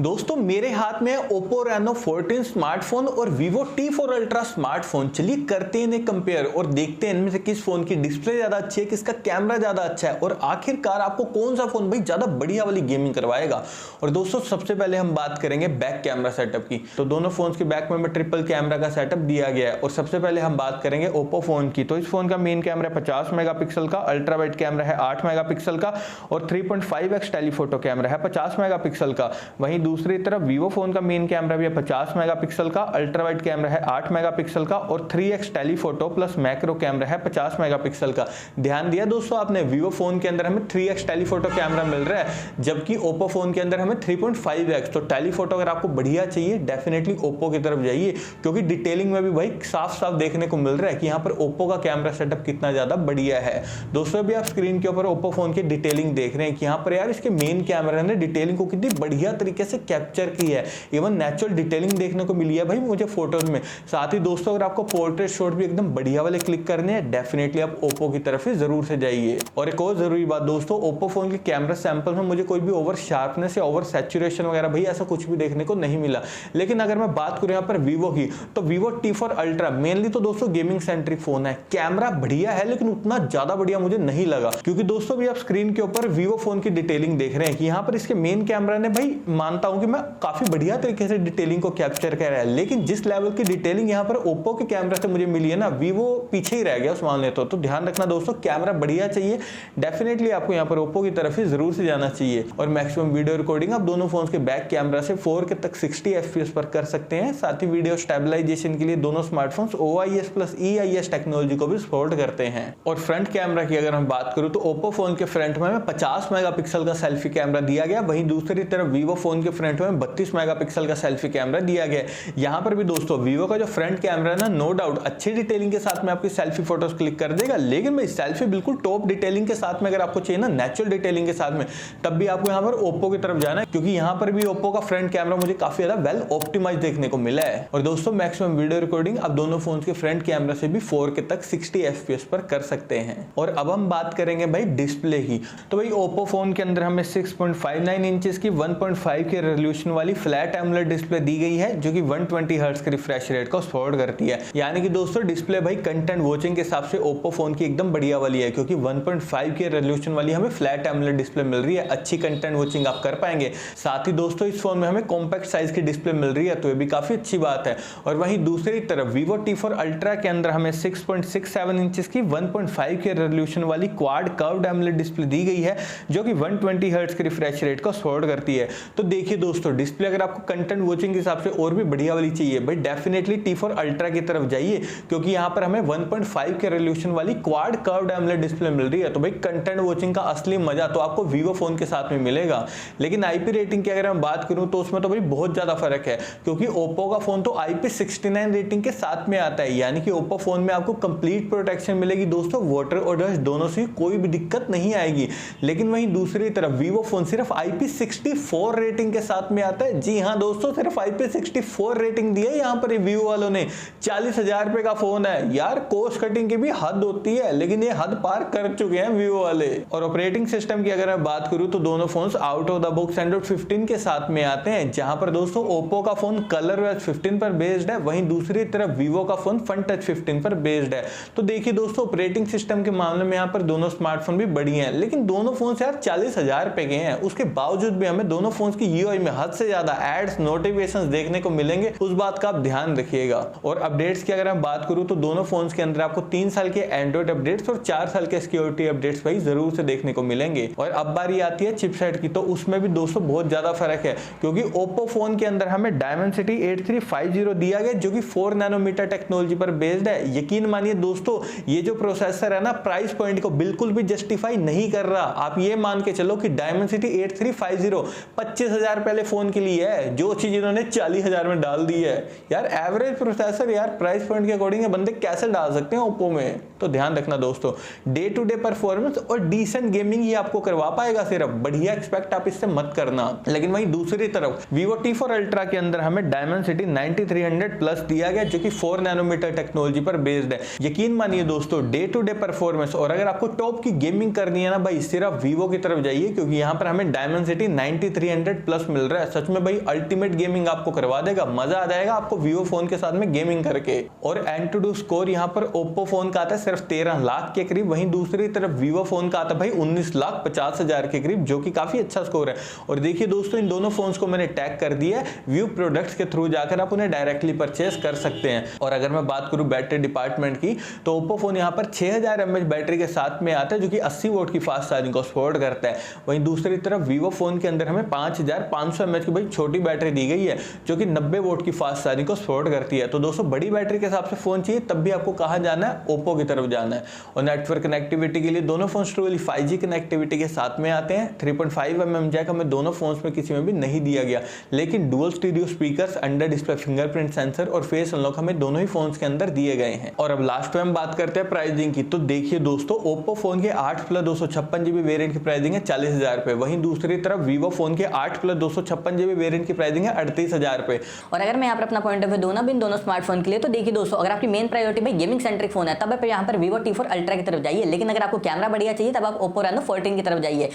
दोस्तों मेरे हाथ में है Oppo Reno 14 स्मार्टफोन और Vivo T4 Ultra स्मार्टफोन। चलिए करते हैं इन्हें कंपेयर और देखते हैं इनमें से किस फोन की डिस्प्ले ज्यादा अच्छी है, किसका कैमरा ज्यादा अच्छा है और आखिरकार आपको कौन सा फोन भाई ज्यादा बढ़िया वाली गेमिंग करवाएगा। और दोस्तों सबसे पहले हम बात करेंगे बैक कैमरा सेटअप की। तो दोनों फोन के बैक में ट्रिपल कैमरा का सेटअप दिया गया है। और सबसे पहले हम बात करेंगे Oppo फोन की। तो इस फोन का मेन कैमरा 50 मेगापिक्सल का, अल्ट्रा वाइड कैमरा है 8 मेगापिक्सल का और 3.5x टेलीफोटो कैमरा है 50 मेगापिक्सल का। वहीं दूसरी तरफ Vivo फोन का मेन कैमरा भी है 50 मेगापिक्सल का, अल्ट्रा वाइड कैमरा है 8 मेगापिक्सल का और 3x telephoto plus macro camera है 50 मेगापिक्सल का। ध्यान दिया दोस्तों आपने, Vivo फोन के अंदर हमें 3x टेलीफोटो कैमरा मिल रहा है, जबकि Oppo फोन के अंदर हमें 3.5x। तो टेलीफोटो अगर आपको बढ़िया चाहिए डेफिनेटली Oppo की तरफ जाइए, क्योंकि डिटेलिंग में भी भाई साफ साफ देखने को मिल रहा है कि यहाँ पर Oppo का कैमरा सेटअप कितना ज्यादा बढ़िया है। दोस्तों अभी आप स्क्रीन के ऊपर Oppo फोन की डिटेलिंग देख रहे हैं कि यहाँ पर यार इसके मेन कैमरा ने डिटेलिंग को कितनी बढ़िया तरीके से कैप्चर की है। इवन नेचुरल डिटेलिंग देखने को मिली है भाई मुझे फोटोज में। साथ ही दोस्तों अगर आपको पोर्ट्रेट शॉट भी एकदम बढ़िया वाले क्लिक करने हैं डेफिनेटली आप Oppo की तरफ ही जरूर से जाइए। और एक और जरूरी बात दोस्तों, Oppo फोन के कैमरा सैंपल में मुझे कोई भी ओवर शार्पनेस या ओवर सैचुरेशन वगैरह भाई ऐसा कुछ भी देखने को नहीं मिला। लेकिन अगर मैं बात करूं यहाँ पर Vivo की, तो Vivo T4 Ultra मेनली तो दोस्तों गेमिंग सेंट्रिक फोन है। कैमरा बढ़िया है लेकिन उतना ज्यादा बढ़िया मुझे नहीं लगा, क्योंकि दोस्तों भी आप स्क्रीन के ऊपर Vivo फोन की डिटेलिंग देख रहे हैं कि यहाँ पर इसके मेन कैमरा ने भाई मानता हूं कि मैं काफी बढ़िया तरीके से डिटेलिंग को कैप्चर कर रहा है, लेकिन जिस लेवल की डिटेलिंग यहाँ पर Oppo के कैमरा से मुझे मिली है ना, Vivo पीछे ही रह गया उस मामले। तो ध्यान रखना दोस्तों, कैमरा बढ़िया चाहिए डेफिनेटली आपको यहाँ पर Oppo की तरफ ही जरूर से जाना चाहिए। और मैक्सिमम वीडियो रिकॉर्डिंग आप दोनों फोन के बैक कैमरा से 4K तक 60 FPS पर कर सकते हैं। साथ ही वीडियो स्टेबलाइजेशन के लिए दोनों smartphones OIS plus EIS technology को भी सपोर्ट करते हैं। और फ्रंट कैमरा की अगर हम बात करूं तो Oppo फोन के फ्रंट में 50 मेगापिक्सल का सेल्फी कैमरा दिया गया, वहीं दूसरी तरफ Vivo फोन के फ्रंट में 32 मेगापिक्सल का सेल्फी कैमरा दिया गया। यहाँ पर भी दोस्तों Vivo का जो फ्रंट कैमरा है ना, नो डाउट अच्छी डिटेलिंग के साथ में आपकी सेल्फी फोटोज क्लिक कर देगा, लेकिन भाई सेल्फी बिल्कुल टॉप डिटेलिंग के साथ में अगर आपको चाहिए ना, नेचुरल डिटेलिंग के साथ में, तब भी आपको यहाँ पर Oppo की तरफ जाना है, क्योंकि यहाँ पर भी Oppo का फ्रंट कैमरा मुझे काफी ज्यादा वेल ऑप्टिमाइज देखने को मिला है। और दोस्तों मैक्सिमम वीडियो रिकॉर्डिंग आप दोनों फोन के फ्रंट कैमरा से भी 4K तक 60 FPS पर कर सकते हैं। और अब हम बात करेंगे भाई डिस्प्ले की। तो भाई Oppo फोन के अंदर हमें 6.59 इंचेस की 1.5 के रेजोल्यूशन वाली फ्लैट एमोलेड डिस्प्ले दी गई है, जो कि 120 हर्ट्ज के रिफ्रेश रेट को सपोर्ट करती है। यानी कि दोस्तों डिस्प्ले भाई कंटेंट वॉचिंग के हिसाब से Oppo फोन की एकदम बढ़िया वाली है, क्योंकि 1.5 के रेजोल्यूशन वाली हमें फ्लैट एमोलेड डिस्प्ले मिल रही है। अच्छी कंटेंट वॉचिंग आप कर पाएंगे। साथ ही दोस्तों इस फोन में हमें कॉम्पैक्ट साइज की डिस्प्ले मिल रही है, तो ये भी काफी अच्छी बात है। और वहीं दूसरी तरफ Vivo T4 Ultra के अंदर हमें 6.67 इंचेस की 1.5 के रेजोल्यूशन वाली क्वाड कर्व्ड एमोलेड डिस्प्ले दी गई है, जो कि 120 हर्ट्ज के रिफ्रेश रेट को सपोर्ट करती है। तो देखिए दोस्तों, डिस्प्ले अगर आपको कंटेंट वॉचिंग के हिसाब से और भी बढ़िया वाली चाहिए भाई डेफिनेटली T4 Ultra की तरफ जाइए, क्योंकि यहाँ पर हमें 1.5 के रेजोल्यूशन वाली क्वाड कर्व्ड एमोलेड डिस्प्ले मिल रही है। तो भाई कंटेंट वॉचिंग का असली मजा तो आपको Vivo फोन के साथ में मिलेगा। लेकिन IP रेटिंग की अगर हम बात करूं तो उसमें तो भाई बहुत ज्यादा फर्क है, क्योंकि Oppo का फोन तो IP69 रेटिंग के साथ में आता है। यानी कि Oppo फोन में आपको कंप्लीट प्रोटेक्शन मिलेगी दोस्तों, वाटर और डस्ट दोनों से कोई भी दिक्कत नहीं आएगी। लेकिन वहीं दूसरी तरफ Vivo फोन सिर्फ IP64 रेटिंग के साथ में आता है। जी हाँ दोस्तों, सिर्फ IP64 रेटिंग दी है यहाँ पर Vivo वालों ने। 40,000 रुपए का फोन है यार, कॉस्ट कटिंग की भी हद होती है, लेकिन ये हद पार कर चुके हैं Vivo वाले। और ऑपरेटिंग सिस्टम की अगर मैं बात करूं तो दोनों phones out of the box Android 15 के साथ में आते हैं, जहां पर दोस्तों Oppo का फोन ColorOS 15 पर बेस्ड है, वहीं दूसरी तरफ Vivo का फोन FunTouch 15 पर बेस्ड है। तो देखिए दोस्तों, ऑपरेटिंग सिस्टम के मामले में यहाँ पर दोनों स्मार्टफोन भी बढ़िया हैं, लेकिन दोनों फोन यार 40,000 रुपए के हैं। उसके बावजूद भी हमें दोनों फोन की UI में हद से ज्यादा एड्स नोटिफिकेशंस देखने को मिलेंगे, उस बात का आप ध्यान रखिएगा। और अपडेट्स की अगर मैं बात करूं तो दोनों फोन्स के अंदर आपको 3 साल के एंड्रॉइड अपडेट्स और 4 साल के सिक्योरिटी अपडेट्स भाई जरूर से देखने को मिलेंगे। और अब बारी आती है चिपसेट की, तो उसमें भी दोस्तों बहुत ज्यादा फर्क है, क्योंकि Oppo फोन के अंदर हमें Dimensity 8350 दिया गया, जो कि 4 नैनोमीटर टेक्नोलॉजी पर बेस्ड है। यकीन मानिए दोस्तों, ये जो प्रोसेसर है ना, प्राइस पॉइंट को बिल्कुल भी जस्टिफाई नहीं कर रहा। आप ये मान के चलो कि Dimensity 8350 25,000 पहले फोन के लिए है, जो चीज इन्होंने 40,000 में डाल दी है। यार एवरेज प्रोसेसर यार प्राइस पॉइंट के अकॉर्डिंग बंदे कैसे डाल सकते हैं Oppo में। तो ध्यान रखना दोस्तों, डे टू डे परफॉर्मेंस और डिसेंट गेमिंग ये आपको करवा पाएगा, सिर्फ बढ़िया एक्सपेक्ट आप इससे मत करना। लेकिन वहीं दूसरी तरफ Vivo T4 Ultra के अंदर हमें Dimensity 9300 प्लस दिया गया, जो कि 4 नैनोमीटर टेक्नोलॉजी पर बेस्ड है। यकीन मानिए दोस्तों, डे टू डे परफॉर्मेंस और अगर आपको टॉप की गेमिंग करनी है ना भाई, सिर्फ Vivo की तरफ जाइए, क्योंकि यहाँ पर हमें Dimensity 9300 प्लस मिल रहा है। सच में भाई अल्टीमेट गेमिंग आपको करवा देगा, मजा आ जाएगा आपको Vivo फोन के साथ में गेमिंग करके। और Antutu स्कोर यहाँ पर Oppo फोन का आता है सिर्फ 13 लाख के करीब, वहीं दूसरी तरफ Vivo फोन का आता है भाई 19,50,000 के करीब, जो कि काफी अच्छा स्कोर है। और देखिए दोस्तों, इन दोनों फोन्स को मैंने टैग कर दिया है, व्यू प्रोडक्ट्स के थ्रू जाकर आप उन्हें डायरेक्टली परचेस कर सकते हैं। और अगर मैं बात करूं बैटरी डिपार्टमेंट की, तो Oppo फोन यहाँ पर 6000 mAh बैटरी के साथ में आता है, जो कि 80 वोट की फास्ट चार्जिंग को सपोर्ट करता है। वहीं दूसरी तरफ Vivo फोन के अंदर हमें 5500 mAh की भाई छोटी बैटरी दी गई है, जो कि 90 वोट की फास्ट चार्जिंग को सपोर्ट करती है। तो दोस्तों, बड़ी बैटरी के हिसाब से फोन चाहिए तब भी आपको कहाँ जाना है, Oppo की तरफ जाना है। और नेटवर्क कनेक्टिविटी के लिए दोनों फोन ट्रूली 5G कनेक्टिविटी के साथ में आते हैं। 3.5 mm जैक हमें दोनों फोन्स में किसी में भी नहीं दिया गया, लेकिन dual stereo speakers, under display fingerprint sensor और फेस अनलॉक हमें दोनों ही फोन्स के अंदर दिए गए हैं। और अब लास्ट में हम बात करते हैं प्राइसिंग की। तो देखिए दोस्तों, Oppo फोन के 8+ 256GB वेरिएंट की प्राइसिंग है 40,000 रुपए। वहीं दूसरी तरफ Vivo फोन के 8+ 256GB वेरिएंट की प्राइसिंग है 38,000 रुपए। और अगर मैं यहाँ पर अपना पॉइंट ऑफ व्यू दूं ना इन दोनों स्मार्टफोन के लिए, तो देखिए दोस्तों, अगर आपकी मेन प्रायोरिटी भाई गेमिंग सेंट्रिक फोन है, तब आप यहाँ पर Vivo T4 Ultra की तरफ जाइए। लेकिन अगर आपको कैमरा बढ़िया चाहिए, तब आप Oppo Reno 14 की तरफ जाइए।